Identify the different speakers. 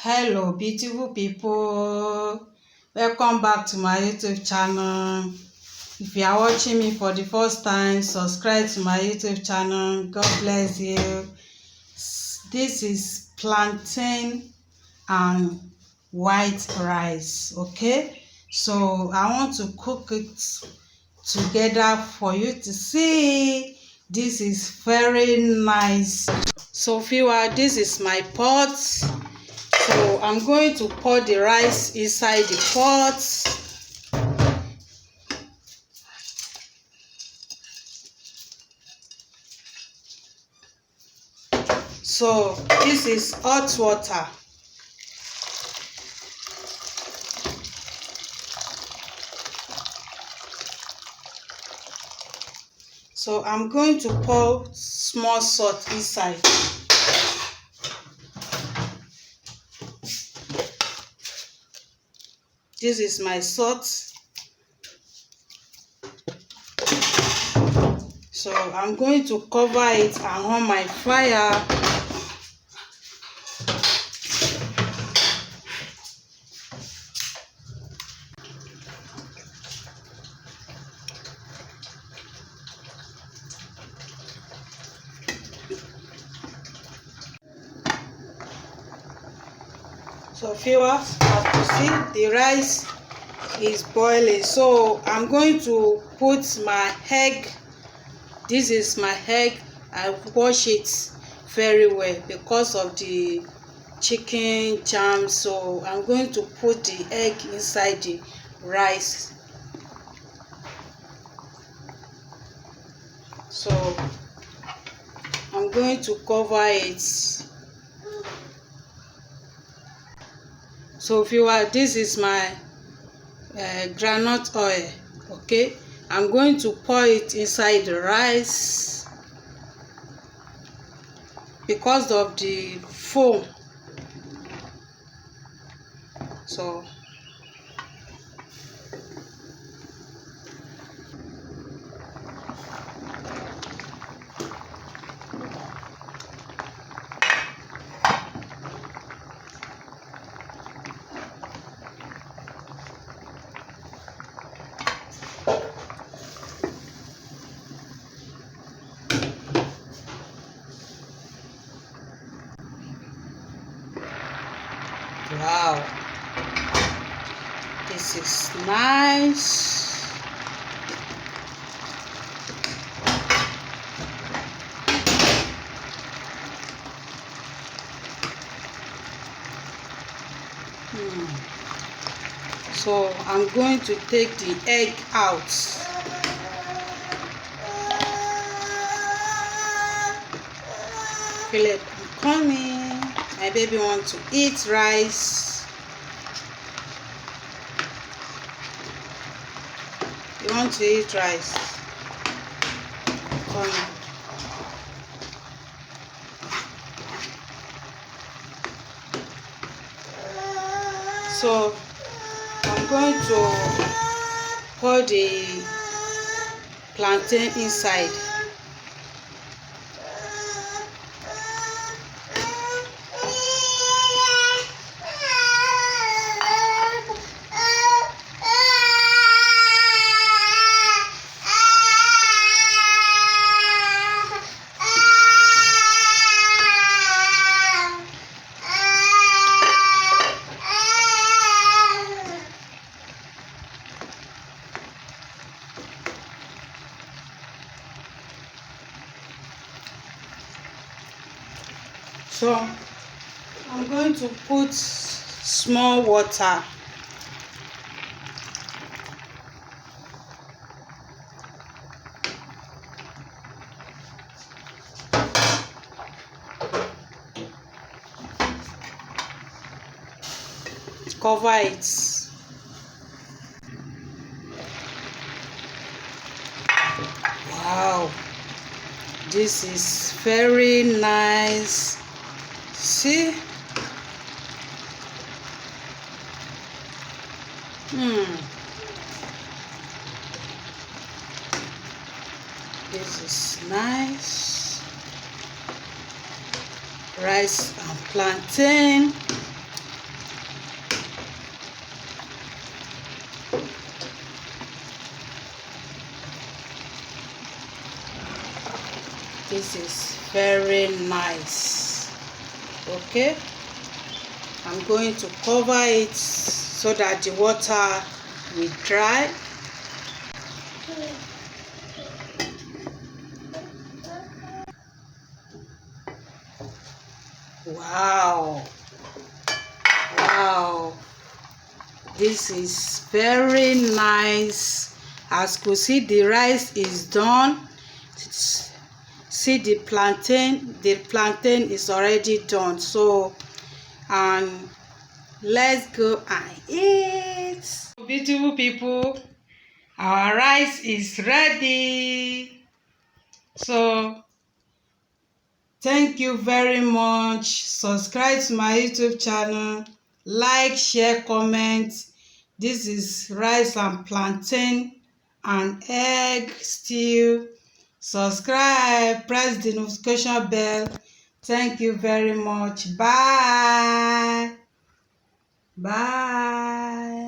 Speaker 1: Hello beautiful people, welcome back to my YouTube channel. If you are watching me for the first time, subscribe to my YouTube channel. God bless you. This is plantain and white rice. Okay, so I want to cook it together for you to see. This is very nice. So viewer, this is my pot. So I'm going to pour the rice inside the pot. So this is hot water. So I'm going to pour small salt inside. This is my salt. So I'm going to cover it and on my fire. So viewers, as you see, the rice is boiling. So I'm going to put my egg. This is my egg. I wash it very well because of the chicken jam. So I'm going to put the egg inside the rice. So I'm going to cover it. So viewer, this is my groundnut oil. Okay, I'm going to pour it inside the rice because of the foam. So wow, this is nice. So I'm going to take the egg out. Philip, I'm coming. My baby wants to eat rice. You want to eat rice? Come on. So I'm going to pour the plantain inside. So I'm going to put small water. Cover it. Wow, this is very nice. See? This is nice. Rice and plantain. This is very nice. Okay, I'm going to cover it so that the water will dry. Wow, wow, this is very nice. As you see, the rice is done. See the plantain is already done. So and let's go and eat. Beautiful people, our rice is ready. So thank you very much. Subscribe to my YouTube channel, like, share, comment. This is rice and plantain and egg stew. Subscribe, press the notification bell. Thank you very much. Bye. Bye.